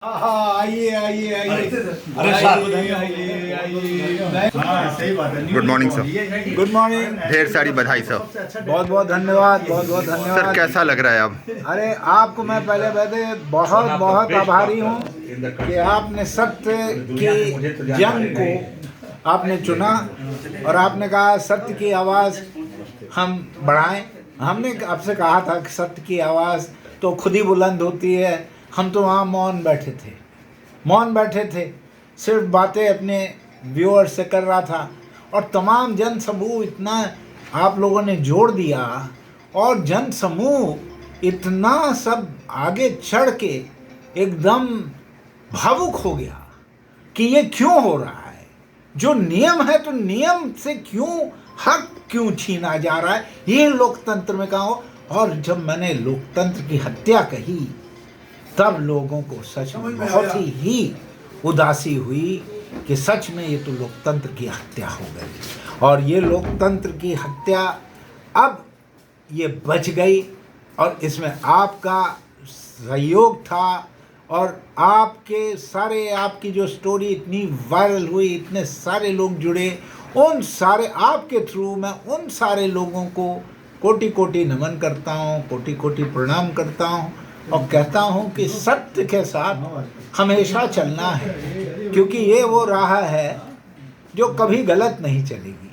आइए आइए आइए। सही बात है। Good morning sir. Good morning. ढेर सारी बधाई सर। बहुत बहुत धन्यवाद, बहुत बहुत धन्यवाद। सर कैसा लग रहा है अब? अरे आपको मैं पहले बहुत बहुत आभारी हूँ कि आपने सत्य की जंग को आपने चुना और आपने कहा सत्य की आवाज़ हम बढ़ाएं। हमने आपसे कहा था कि सत्य की आवाज़ तो खुद ही बुलंद होती है। हम तो वहाँ मौन बैठे थे, सिर्फ बातें अपने व्यूअर्स से कर रहा था और तमाम जन समूह इतना आप लोगों ने जोड़ दिया और जन समूह इतना सब आगे चढ़ के एकदम भावुक हो गया कि ये क्यों हो रहा है। जो नियम है तो नियम से हक क्यों छीना जा रहा है, ये लोकतंत्र में कहा। और जब मैंने लोकतंत्र की हत्या कही तब लोगों को सच में बहुत ही उदासी हुई कि सच में ये तो लोकतंत्र की हत्या हो गई और ये लोकतंत्र की हत्या अब ये बच गई और इसमें आपका सहयोग था और आपकी जो स्टोरी इतनी वायरल हुई, इतने सारे लोग जुड़े, उन सारे आपके थ्रू मैं उन सारे लोगों को कोटि कोटि नमन करता हूँ, कोटि कोटि प्रणाम करता हूँ और कहता हूँ कि सत्य के साथ हमेशा चलना है क्योंकि ये वो राह है जो कभी गलत नहीं चलेगी।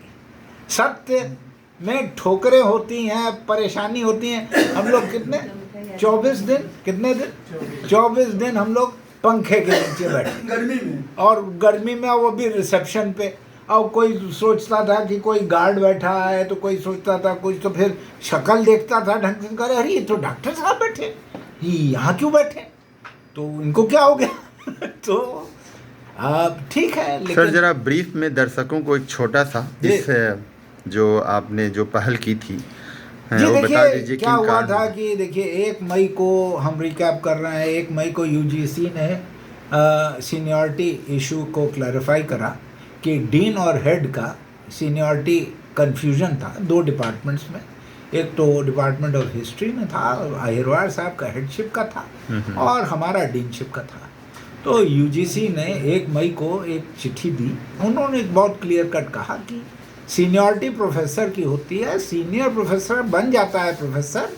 सत्य में ठोकरें होती हैं, परेशानी होती हैं। हम लोग कितने 24 दिन हम लोग पंखे के नीचे बैठे गर्मी में, और गर्मी में वो भी रिसेप्शन पे। और कोई सोचता था कि कोई गार्ड बैठा है तो कोई सोचता था कुछ, तो फिर शक्ल देखता था ढंग से, करे अरे ये तो डॉक्टर साहब बैठे, ये यहाँ क्यों बैठे, तो इनको क्या हो गया। तो ठीक है। लेकिन सर जरा ब्रीफ में दर्शकों को एक छोटा सा इस जो आपने जो पहल की थी जी वो बता देखिए दीजिए। क्या हुआ था कि देखिए 1 मई को हम रिकैप कर रहे हैं। 1 मई को यूजीसी ने सीनियरिटी इशू को क्लैरिफाई करा कि डीन और हेड का सीनियरिटी कन्फ्यूजन था 2 डिपार्टमेंट्स में। एक तो डिपार्टमेंट ऑफ हिस्ट्री में था, अहिरवार साहब का हेडशिप का था और हमारा डीनशिप का था। तो यूजीसी ने 1 मई को एक चिट्ठी दी। उन्होंने एक बहुत क्लियर कट कहा कि सीनियरिटी प्रोफेसर की होती है, सीनियर प्रोफेसर बन जाता है प्रोफेसर,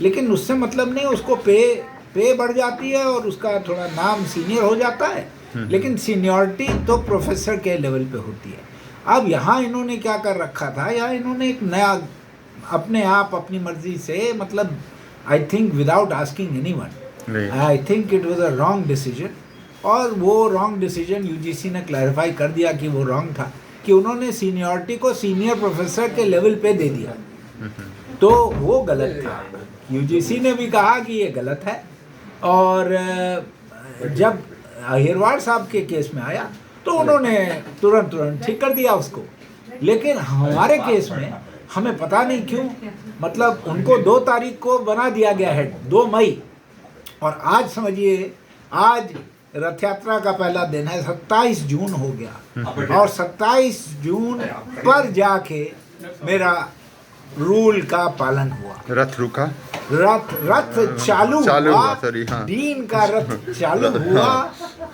लेकिन उससे मतलब नहीं, उसको पे बढ़ जाती है और उसका थोड़ा नाम सीनियर हो जाता है, लेकिन सीनियरिटी तो प्रोफेसर के लेवल पे होती है। अब यहाँ इन्होंने क्या कर रखा था, यहाँ इन्होंने एक नया अपने आप अपनी मर्जी से, मतलब I think without asking anyone, I think it was a wrong decision. और वो रॉन्ग डिसीजन यूजीसी ने क्लैरिफाई कर दिया कि वो रॉन्ग था, कि उन्होंने सीनियरिटी को सीनियर प्रोफेसर के लेवल पे दे दिया, तो वो गलत था। यूजीसी ने भी कहा कि ये गलत है और जब अहिरवार साहब के केस में आया तो उन्होंने तुरंत ठीक कर दिया उसको। लेकिन हमारे केस में हमें पता नहीं क्यों, मतलब उनको 2 तारीख को बना दिया गया है, 2 मई, और आज समझिए आज रथ यात्रा का पहला दिन है, 27 जून हो गया और 27 जून पर जाके मेरा रूल का पालन हुआ। रथ रुका, रथ चालू हुआ, डीन का रथ चालू हुआ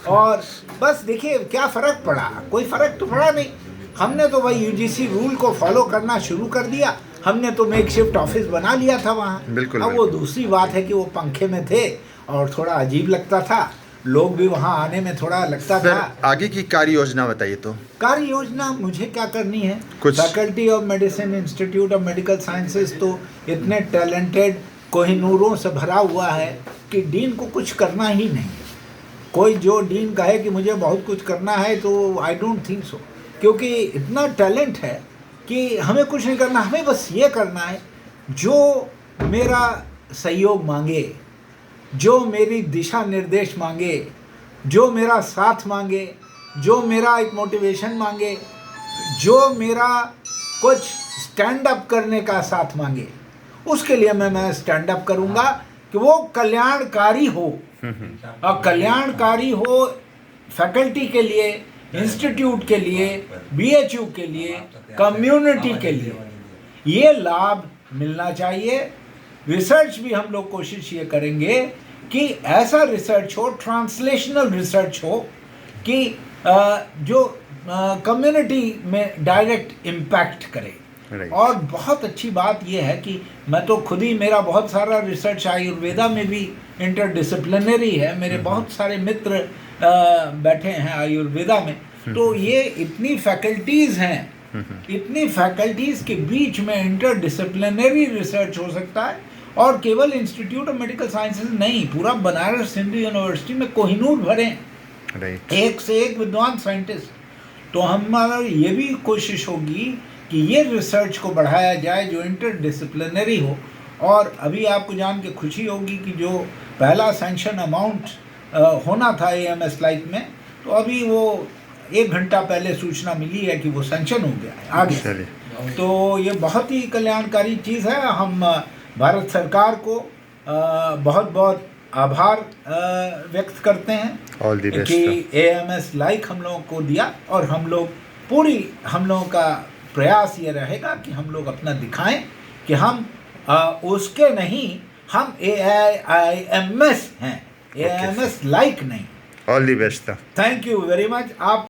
और बस देखिए क्या फर्क पड़ा, कोई फर्क तो पड़ा नहीं। हमने तो भाई यूजीसी रूल को फॉलो करना शुरू कर दिया, हमने तो मेकशिफ्ट ऑफिस बना लिया था वहाँ। अब वो दूसरी बात है कि वो पंखे में थे और थोड़ा अजीब लगता था, लोग भी वहाँ आने में थोड़ा लगता था। आगे की कार्य योजना बताइए। तो कार्य योजना मुझे क्या करनी है, faculty of medicine, institute of medical sciences तो इतने टैलेंटेड कोहिनूरों से भरा हुआ है कि डीन को कुछ करना ही नहीं। कोई जो डीन कहे कि मुझे बहुत कुछ करना है तो आई डोंट थिंक सो, क्योंकि इतना टैलेंट है कि हमें कुछ नहीं करना, हमें बस ये करना है जो मेरा सहयोग मांगे, जो मेरी दिशा निर्देश मांगे, जो मेरा साथ मांगे, जो मेरा एक मोटिवेशन मांगे, जो मेरा कुछ स्टैंड अप करने का साथ मांगे, उसके लिए मैं स्टैंड अप करूंगा कि वो कल्याणकारी हो और कल्याणकारी हो फैकल्टी के लिए, इंस्टीट्यूट के लिए, बीएचयू के लिए, कम्युनिटी के लिए ये लाभ मिलना चाहिए। रिसर्च भी हम लोग कोशिश ये करेंगे कि ऐसा रिसर्च हो, ट्रांसलेशनल रिसर्च हो कि जो कम्युनिटी में डायरेक्ट इम्पैक्ट करे। Right. और बहुत अच्छी बात यह है कि मैं तो खुद ही, मेरा बहुत सारा रिसर्च आयुर्वेदा में भी इंटरडिसिप्लिनरी है, मेरे बहुत सारे मित्र बैठे हैं आयुर्वेदा में। तो ये इतनी फैकल्टीज़ हैं, इतनी फैकल्टीज़ के बीच में इंटरडिसिप्लिनरी रिसर्च हो सकता है। और केवल इंस्टीट्यूट ऑफ मेडिकल साइंसेज नहीं, पूरा बनारस हिंदू यूनिवर्सिटी में कोहिनूर भरे, राइट। एक से एक विद्वान साइंटिस्ट। तो हमारा ये भी कोशिश होगी कि ये रिसर्च को बढ़ाया जाए जो इंटरडिसिप्लिनरी हो। और अभी आपको जान के खुशी होगी कि जो पहला सैंक्शन अमाउंट होना था AMS लाइक में, तो अभी वो 1 घंटा पहले सूचना मिली है कि वो सैंक्शन हो गया है आगे। तो ये बहुत ही कल्याणकारी चीज़ है। हम भारत सरकार को बहुत बहुत आभार व्यक्त करते हैं कि AMS लाइक हम लोगों को दिया। और हम लोगों का प्रयास ये रहेगा कि हम लोग अपना दिखाएं कि हम उसके नहीं, हम AIIMS हैं, AIMS लाइक नहीं। All the best. Thank you very much. आप